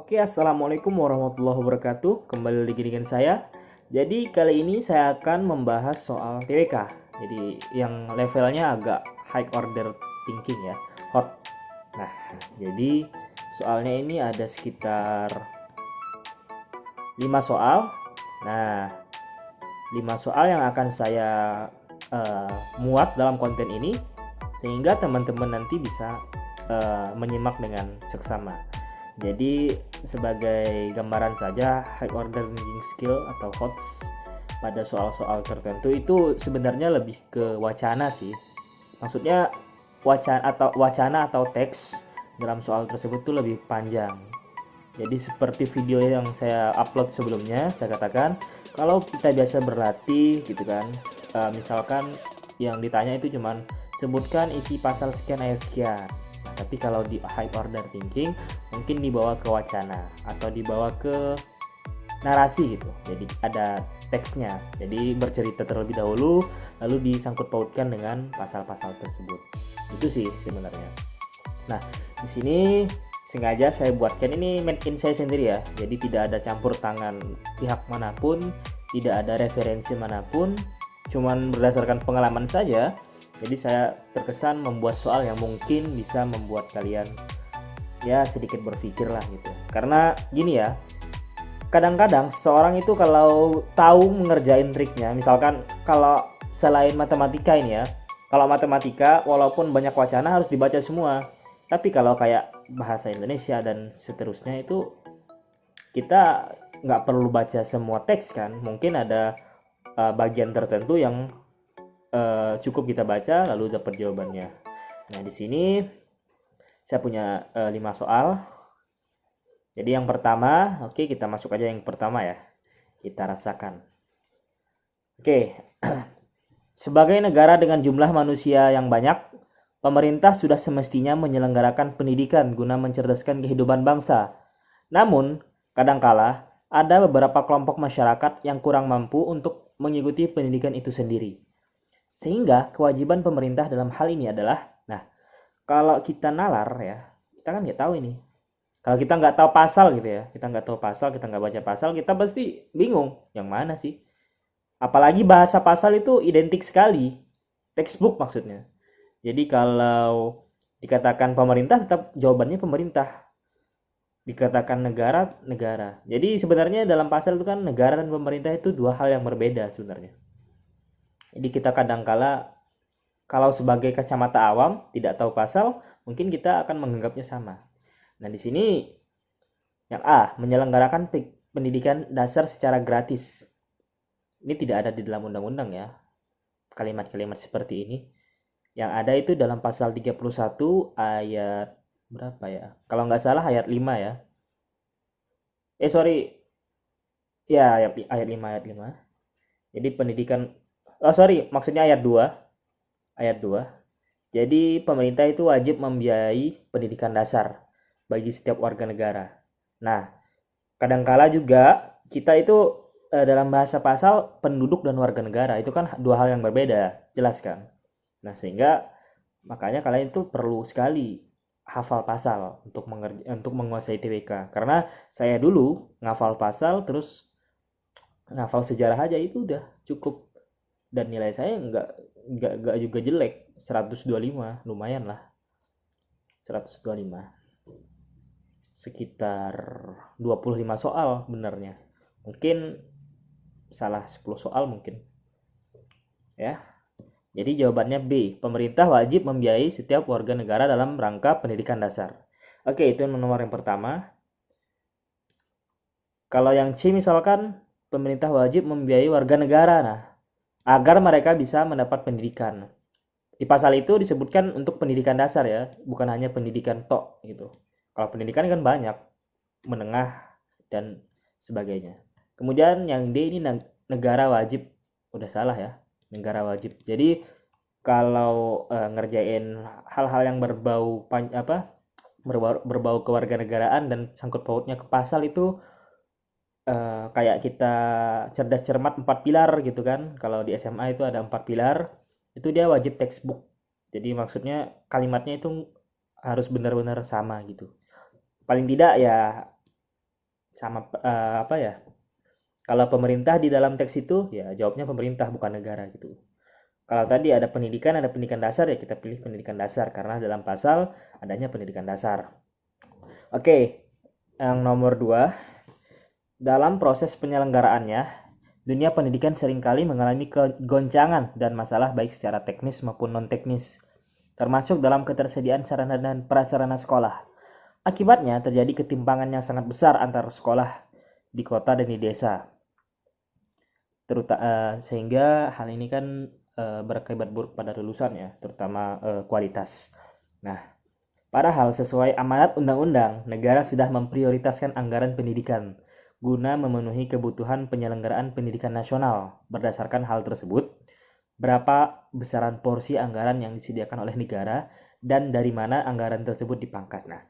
Oke, assalamualaikum warahmatullahi wabarakatuh. Kembali lagi dengan saya. Jadi kali ini saya akan membahas soal TWK. Jadi yang levelnya agak high order thinking ya, hot. Nah, jadi soalnya ini ada sekitar 5 soal. Nah, 5 soal yang akan saya muat dalam konten ini sehingga teman-teman nanti bisa menyimak dengan seksama. Jadi sebagai gambaran saja, high order thinking skill atau HOTS pada soal-soal tertentu itu sebenarnya lebih ke wacana sih. Maksudnya wacana atau teks dalam soal tersebut tuh lebih panjang. Jadi seperti video yang saya upload sebelumnya, saya katakan kalau kita biasa berlatih gitu kan, misalkan yang ditanya itu cuman sebutkan isi pasal sekian ayat sekian. Tapi kalau di high order thinking mungkin dibawa ke wacana atau dibawa ke narasi gitu. Jadi ada teksnya. Jadi bercerita terlebih dahulu lalu disangkut pautkan dengan pasal-pasal tersebut. Itu sih sebenarnya. Nah, di sini sengaja saya buatkan ini made in saya sendiri ya. Jadi tidak ada campur tangan pihak manapun, tidak ada referensi manapun, cuman berdasarkan pengalaman saja. Jadi saya terkesan membuat soal yang mungkin bisa membuat kalian ya sedikit berpikir lah gitu. Karena gini ya, kadang-kadang seseorang itu kalau tahu mengerjain triknya, misalkan kalau selain matematika ini ya, kalau matematika walaupun banyak wacana harus dibaca semua. Tapi kalau kayak bahasa Indonesia dan seterusnya itu kita nggak perlu baca semua teks kan. Mungkin ada bagian tertentu yang cukup kita baca lalu dapat jawabannya. Nah, di sini saya punya 5 soal. Jadi yang pertama, oke kita masuk aja yang pertama ya. Kita rasakan. Oke. Sebagai negara dengan jumlah manusia yang banyak, pemerintah sudah semestinya menyelenggarakan pendidikan guna mencerdaskan kehidupan bangsa. Namun, kadangkala ada beberapa kelompok masyarakat yang kurang mampu untuk mengikuti pendidikan itu sendiri. Sehingga kewajiban pemerintah dalam hal ini adalah, nah, kalau kita nalar ya, kita kan nggak tahu ini. Kalau kita nggak tahu pasal gitu ya, kita nggak tahu pasal, kita nggak baca pasal, kita pasti bingung, yang mana sih? Apalagi bahasa pasal itu identik sekali, textbook maksudnya. Jadi kalau dikatakan pemerintah, tetap jawabannya pemerintah. Dikatakan negara, negara. Jadi sebenarnya dalam pasal itu kan negara dan pemerintah itu dua hal yang berbeda sebenarnya. Jadi kita kadangkala kalau sebagai kacamata awam tidak tahu pasal, mungkin kita akan menganggapnya sama. Nah, di sini yang A, menyelenggarakan pendidikan dasar secara gratis. Ini tidak ada di dalam undang-undang ya. Kalimat-kalimat seperti ini. Yang ada itu dalam pasal 31 ayat berapa ya? Kalau nggak salah ayat 5 ya. Sorry. Ya, ayat 5 ayat 5. Jadi pendidikan maksudnya ayat 2. Ayat 2. Jadi pemerintah itu wajib membiayai pendidikan dasar bagi setiap warga negara. Nah, kadangkala juga kita itu dalam bahasa pasal penduduk dan warga negara itu kan dua hal yang berbeda, jelas kan? Nah, sehingga makanya kalian itu perlu sekali hafal pasal untuk menguasai TWK. Karena saya dulu ngafal pasal terus ngafal sejarah aja itu udah cukup dan nilai saya nggak juga jelek, 125 lumayan lah, 125 sekitar 25 soal benernya, mungkin salah 10 soal mungkin ya. Jadi jawabannya B, pemerintah wajib membiayai setiap warga negara dalam rangka pendidikan dasar. Oke, itu nomor yang pertama. Kalau yang C misalkan pemerintah wajib membiayai warga negara, nah, agar mereka bisa mendapat pendidikan. Di pasal itu disebutkan untuk pendidikan dasar ya, bukan hanya pendidikan tok gitu. Kalau pendidikan kan banyak, menengah dan sebagainya. Kemudian yang D ini negara wajib, udah salah ya, negara wajib. Jadi kalau ngerjain hal-hal yang berbau kewarganegaraan dan sangkut pautnya ke pasal itu kayak kita cerdas cermat 4 pilar gitu kan. Kalau di SMA itu ada 4 pilar, itu dia wajib textbook. Jadi maksudnya kalimatnya itu harus benar-benar sama gitu. Paling tidak ya sama apa ya? Kalau pemerintah di dalam teks itu ya jawabnya pemerintah bukan negara gitu. Kalau tadi ada pendidikan dasar ya kita pilih pendidikan dasar karena dalam pasal adanya pendidikan dasar. Oke, yang nomor 2, dalam proses penyelenggaraannya, dunia pendidikan seringkali mengalami kegoncangan dan masalah baik secara teknis maupun non-teknis, termasuk dalam ketersediaan sarana dan prasarana sekolah. Akibatnya terjadi ketimpangan yang sangat besar antar sekolah di kota dan di desa. Sehingga hal ini kan berakibat buruk pada lulusan ya, terutama kualitas. Nah, padahal sesuai amanat undang-undang, negara sudah memprioritaskan anggaran pendidikan guna memenuhi kebutuhan penyelenggaraan pendidikan nasional. Berdasarkan hal tersebut, berapa besaran porsi anggaran yang disediakan oleh negara dan dari mana anggaran tersebut dipangkas. Nah,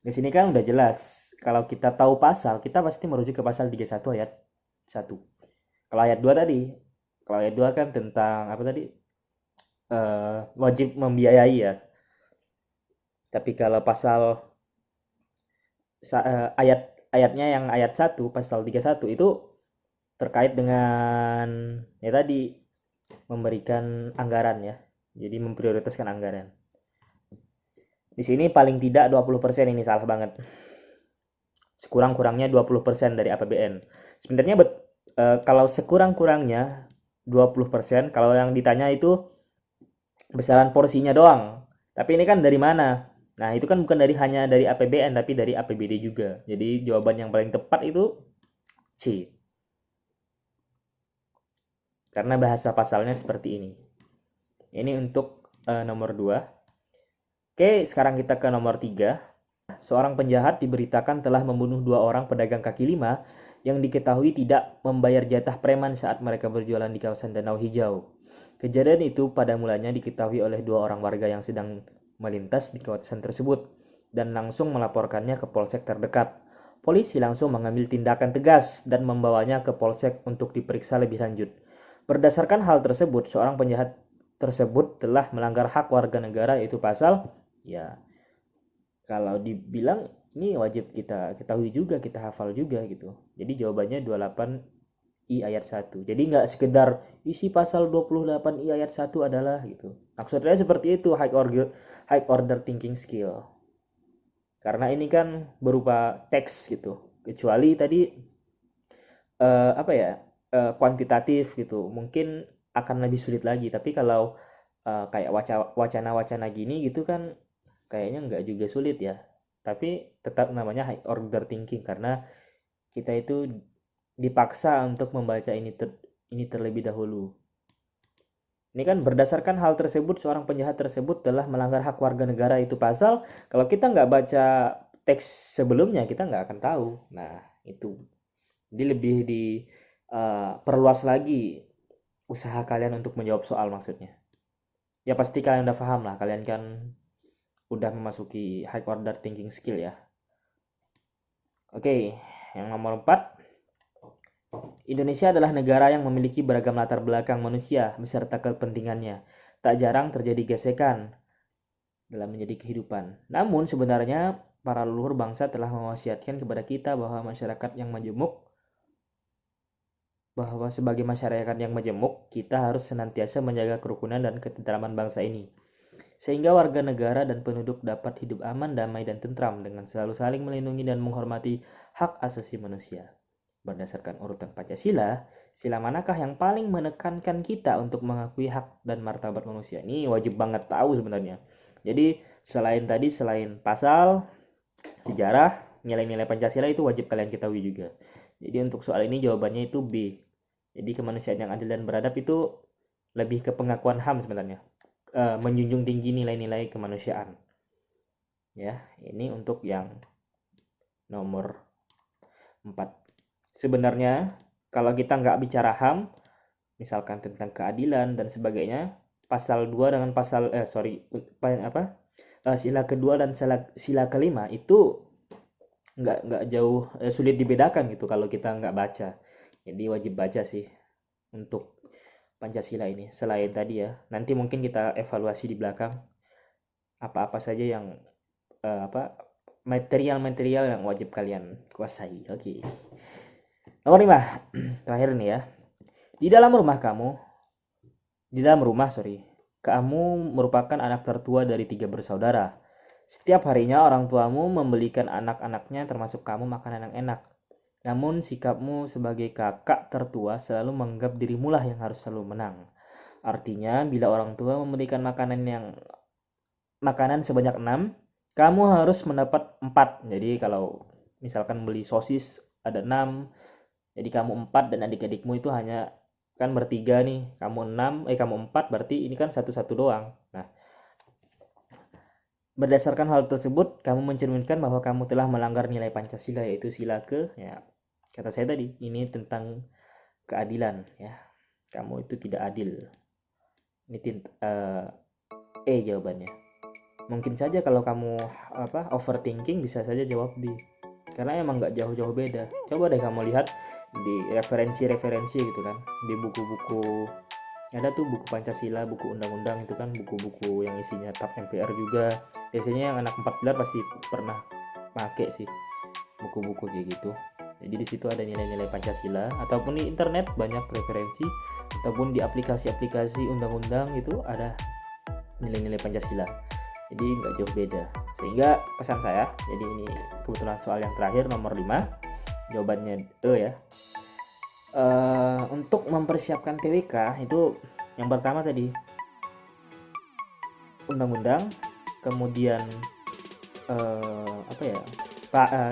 di sini kan udah jelas. Kalau kita tahu pasal, kita pasti merujuk ke pasal 31 ayat 1. Kalau ayat 2 tadi, kalau ayat 2 kan tentang apa tadi? Wajib membiayai ya. Tapi kalau ayatnya yang ayat 1, pasal 31 itu terkait dengan ya tadi memberikan anggaran ya. Jadi memprioritaskan anggaran. Di sini paling tidak 20% ini salah banget. Sekurang-kurangnya 20% dari APBN. Sebenarnya kalau sekurang-kurangnya 20%, kalau yang ditanya itu besaran porsinya doang. Tapi ini kan dari mana? Nah, itu kan bukan hanya dari APBN tapi dari APBD juga. Jadi jawaban yang paling tepat itu C. Karena bahasa pasalnya seperti ini. Ini untuk nomor 2. Oke, sekarang kita ke nomor 3. Seorang penjahat diberitakan telah membunuh 2 orang pedagang kaki lima yang diketahui tidak membayar jatah preman saat mereka berjualan di kawasan Danau Hijau. Kejadian itu pada mulanya diketahui oleh 2 orang warga yang sedang melintas di kawasan tersebut dan langsung melaporkannya ke polsek terdekat. Polisi langsung mengambil tindakan tegas dan membawanya ke polsek untuk diperiksa lebih lanjut. Berdasarkan hal tersebut, seorang penjahat tersebut telah melanggar hak warga negara yaitu pasal ya kalau dibilang ini wajib kita ketahui juga, kita hafal juga gitu. Jadi jawabannya 28 I ayat 1. Jadi nggak sekedar isi pasal 28 I ayat 1 adalah gitu. Maksudnya seperti itu, high order thinking skill. Karena ini kan berupa teks gitu. Kecuali tadi apa ya? Kuantitatif gitu. Mungkin akan lebih sulit lagi, tapi kalau kayak wacana-wacana gini gitu kan kayaknya nggak juga sulit ya. Tapi tetap namanya high order thinking karena kita itu dipaksa untuk membaca ini terlebih dahulu. Ini kan berdasarkan hal tersebut, seorang penjahat tersebut telah melanggar hak warga negara itu pasal. Kalau kita nggak baca teks sebelumnya, kita nggak akan tahu. Nah, itu. Jadi lebih diperluas lagi usaha kalian untuk menjawab soal maksudnya. Ya pasti kalian udah paham lah, kalian kan udah memasuki high order thinking skill ya. Oke, yang nomor 4. Indonesia adalah negara yang memiliki beragam latar belakang manusia beserta kepentingannya. Tak jarang terjadi gesekan dalam menjadi kehidupan. Namun sebenarnya para leluhur bangsa telah mewasiatkan kepada kita bahwa sebagai masyarakat yang majemuk, kita harus senantiasa menjaga kerukunan dan ketentraman bangsa ini. Sehingga warga negara dan penduduk dapat hidup aman, damai, dan tentram dengan selalu saling melindungi dan menghormati hak asasi manusia. Berdasarkan urutan Pancasila, sila manakah yang paling menekankan kita untuk mengakui hak dan martabat manusia? Ini wajib banget tahu sebenarnya. Jadi selain pasal, sejarah, nilai-nilai Pancasila itu wajib kalian ketahui juga. Jadi untuk soal ini jawabannya itu B. Jadi kemanusiaan yang adil dan beradab itu lebih ke pengakuan HAM sebenarnya. Menjunjung tinggi nilai-nilai kemanusiaan. Ya, ini untuk yang nomor 4. Sebenarnya kalau kita nggak bicara HAM, misalkan tentang keadilan dan sebagainya, pasal 2 dengan sila kedua dan sila kelima itu nggak jauh sulit dibedakan gitu kalau kita nggak baca. Jadi wajib baca sih untuk Pancasila ini. Selain tadi ya, nanti mungkin kita evaluasi di belakang apa-apa saja yang material-material yang wajib kalian kuasai. Oke. Nomor 5. Terakhir nih ya. Di dalam rumah, kamu merupakan anak tertua dari 3 bersaudara. Setiap harinya orang tuamu membelikan anak-anaknya termasuk kamu makanan yang enak. Namun sikapmu sebagai kakak tertua selalu menganggap dirimu lah yang harus selalu menang. Artinya bila orang tua memberikan makanan sebanyak 6, kamu harus mendapat 4. Jadi kalau misalkan beli sosis ada 6, jadi kamu 4 dan adik-adikmu itu hanya kan bertiga nih, kamu 4, berarti ini kan satu-satu doang. Nah, berdasarkan hal tersebut, kamu mencerminkan bahwa kamu telah melanggar nilai Pancasila, yaitu sila ya, kata saya tadi, ini tentang keadilan ya. Kamu itu tidak adil. Ini jawabannya. Mungkin saja kalau kamu overthinking bisa saja jawab B. Karena emang nggak jauh-jauh beda. Coba deh kamu lihat di referensi gitu kan, di buku-buku ada tuh buku Pancasila, buku undang-undang itu kan, buku-buku yang isinya tap MPR juga. Biasanya yang anak 4 pilar pasti pernah pakai sih buku-buku kayak gitu. Jadi di situ ada nilai-nilai Pancasila, ataupun di internet banyak referensi, ataupun di aplikasi-aplikasi undang-undang itu ada nilai-nilai Pancasila. Jadi nggak jauh beda. Sehingga pesan saya, jadi ini kebetulan soal yang terakhir nomor 5, jawabannya E ya. Untuk mempersiapkan TWK itu yang pertama tadi undang-undang, kemudian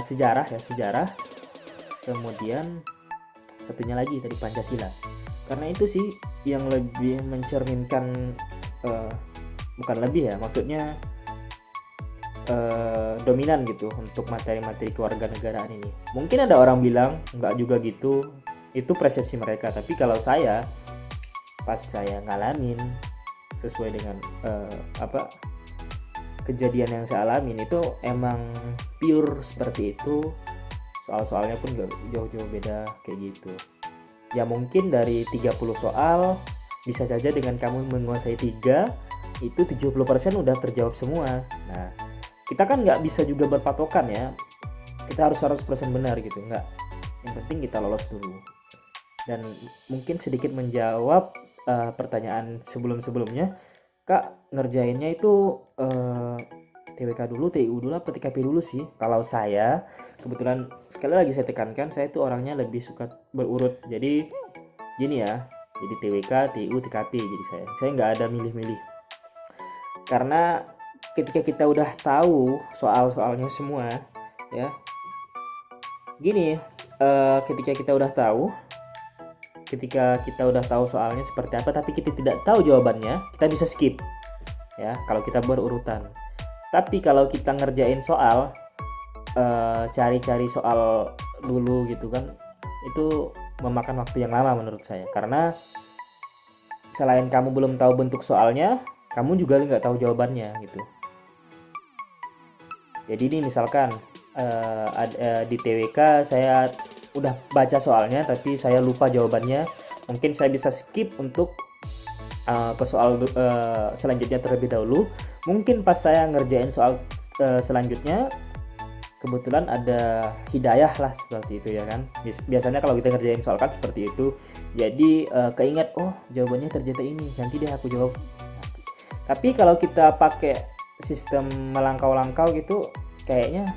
sejarah, kemudian satunya lagi tadi Pancasila. Karena itu sih yang lebih mencerminkan, bukan lebih ya, maksudnya dominan gitu untuk materi-materi kewarganegaraan ini. Mungkin ada orang bilang nggak juga gitu, itu persepsi mereka. Tapi kalau saya, pas saya ngalamin sesuai dengan kejadian yang saya alamin, itu emang pure seperti itu. Soal-soalnya pun gak jauh-jauh beda kayak gitu. Ya mungkin dari 30 soal bisa saja dengan kamu menguasai 3 itu 70% udah terjawab semua. Nah, kita kan nggak bisa juga berpatokan ya, kita harus 100% benar gitu, nggak. Yang penting kita lolos dulu. Dan mungkin sedikit menjawab pertanyaan sebelumnya, Kak, ngerjainnya itu TWK dulu, TIU dulu, apa TKP dulu sih? Kalau saya, kebetulan sekali lagi saya tekankan, saya itu orangnya lebih suka berurut. Jadi gini ya, jadi TWK, TIU, TKP. Jadi saya nggak ada milih-milih. Karena ketika kita udah tahu soal-soalnya semua ya, gini, ketika kita udah tahu soalnya seperti apa, tapi kita tidak tahu jawabannya, kita bisa skip ya kalau kita berurutan. Tapi kalau kita ngerjain soal, cari-cari soal dulu gitu kan, itu memakan waktu yang lama menurut saya. Karena selain kamu belum tahu bentuk soalnya, kamu juga nggak tahu jawabannya gitu. Jadi ini misalkan di TWK saya udah baca soalnya tapi saya lupa jawabannya, mungkin saya bisa skip untuk ke soal selanjutnya terlebih dahulu. Mungkin pas saya ngerjain soal selanjutnya kebetulan ada hidayah lah seperti itu ya kan. Biasanya kalau kita ngerjain soal kan seperti itu. Jadi keinget, oh jawabannya ternyata ini, nanti deh aku jawab. Tapi kalau kita pakai sistem melangkau-langkau gitu, kayaknya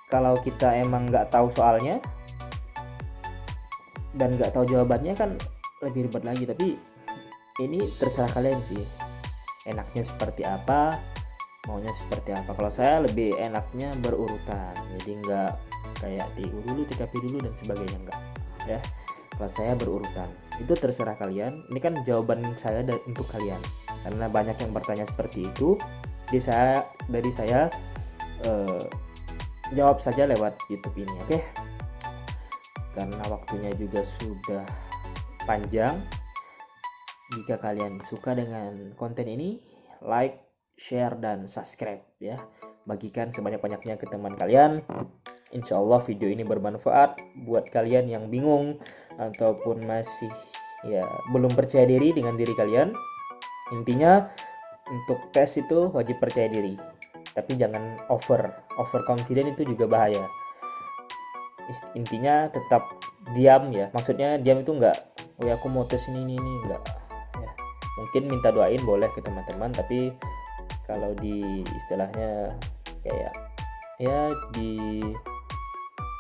kalau kita emang nggak tahu soalnya dan nggak tahu jawabannya kan lebih ribet lagi. Tapi ini terserah kalian sih, enaknya seperti apa, maunya seperti apa. Kalau saya lebih enaknya berurutan, jadi nggak kayak TIU dulu, TKP dulu dan sebagainya, enggak ya. Kalau saya berurutan, itu terserah kalian. Ini kan jawaban saya untuk kalian, karena banyak yang bertanya seperti itu. Dari saya jawab saja lewat YouTube ini, oke? Karena waktunya juga sudah panjang. Jika kalian suka dengan konten ini, like, share, dan subscribe ya. Bagikan sebanyak-banyaknya ke teman kalian. Insya Allah video ini bermanfaat buat kalian yang bingung ataupun masih belum percaya diri dengan diri kalian. Intinya untuk tes itu wajib percaya diri. tapi jangan over confident, itu juga bahaya. Intinya tetap diam ya, maksudnya diam itu enggak, oh ya aku mau tes ini enggak ya. Mungkin minta doain boleh ke teman-teman, tapi kalau di istilahnya kayak ya di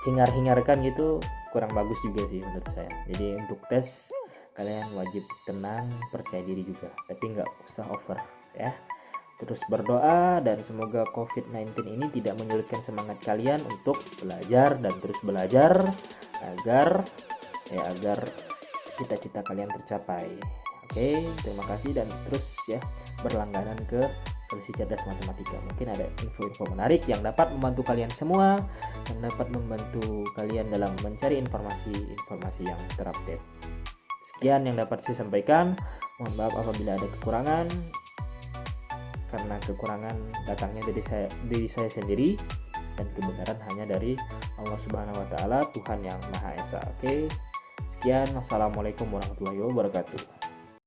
hingar-hingarkan gitu kurang bagus juga sih menurut saya. Jadi untuk tes kalian wajib tenang, percaya diri juga, tapi nggak usah over ya. Terus berdoa dan semoga COVID-19 ini tidak menyulitkan semangat kalian untuk belajar dan terus belajar agar cita-cita kalian tercapai. Oke, terima kasih, dan terus ya berlangganan ke Solusi Cerdas Matematika. Mungkin ada info-info menarik yang dapat membantu kalian semua, yang dapat membantu kalian dalam mencari informasi yang terupdate. Sekian yang dapat saya sampaikan. Mohon maaf apabila ada kekurangan, karena kekurangan datangnya dari saya sendiri, dan kebenaran hanya dari Allah Subhanahu wa taala, Tuhan yang Maha Esa. Oke. Sekian, wassalamualaikum warahmatullahi wabarakatuh.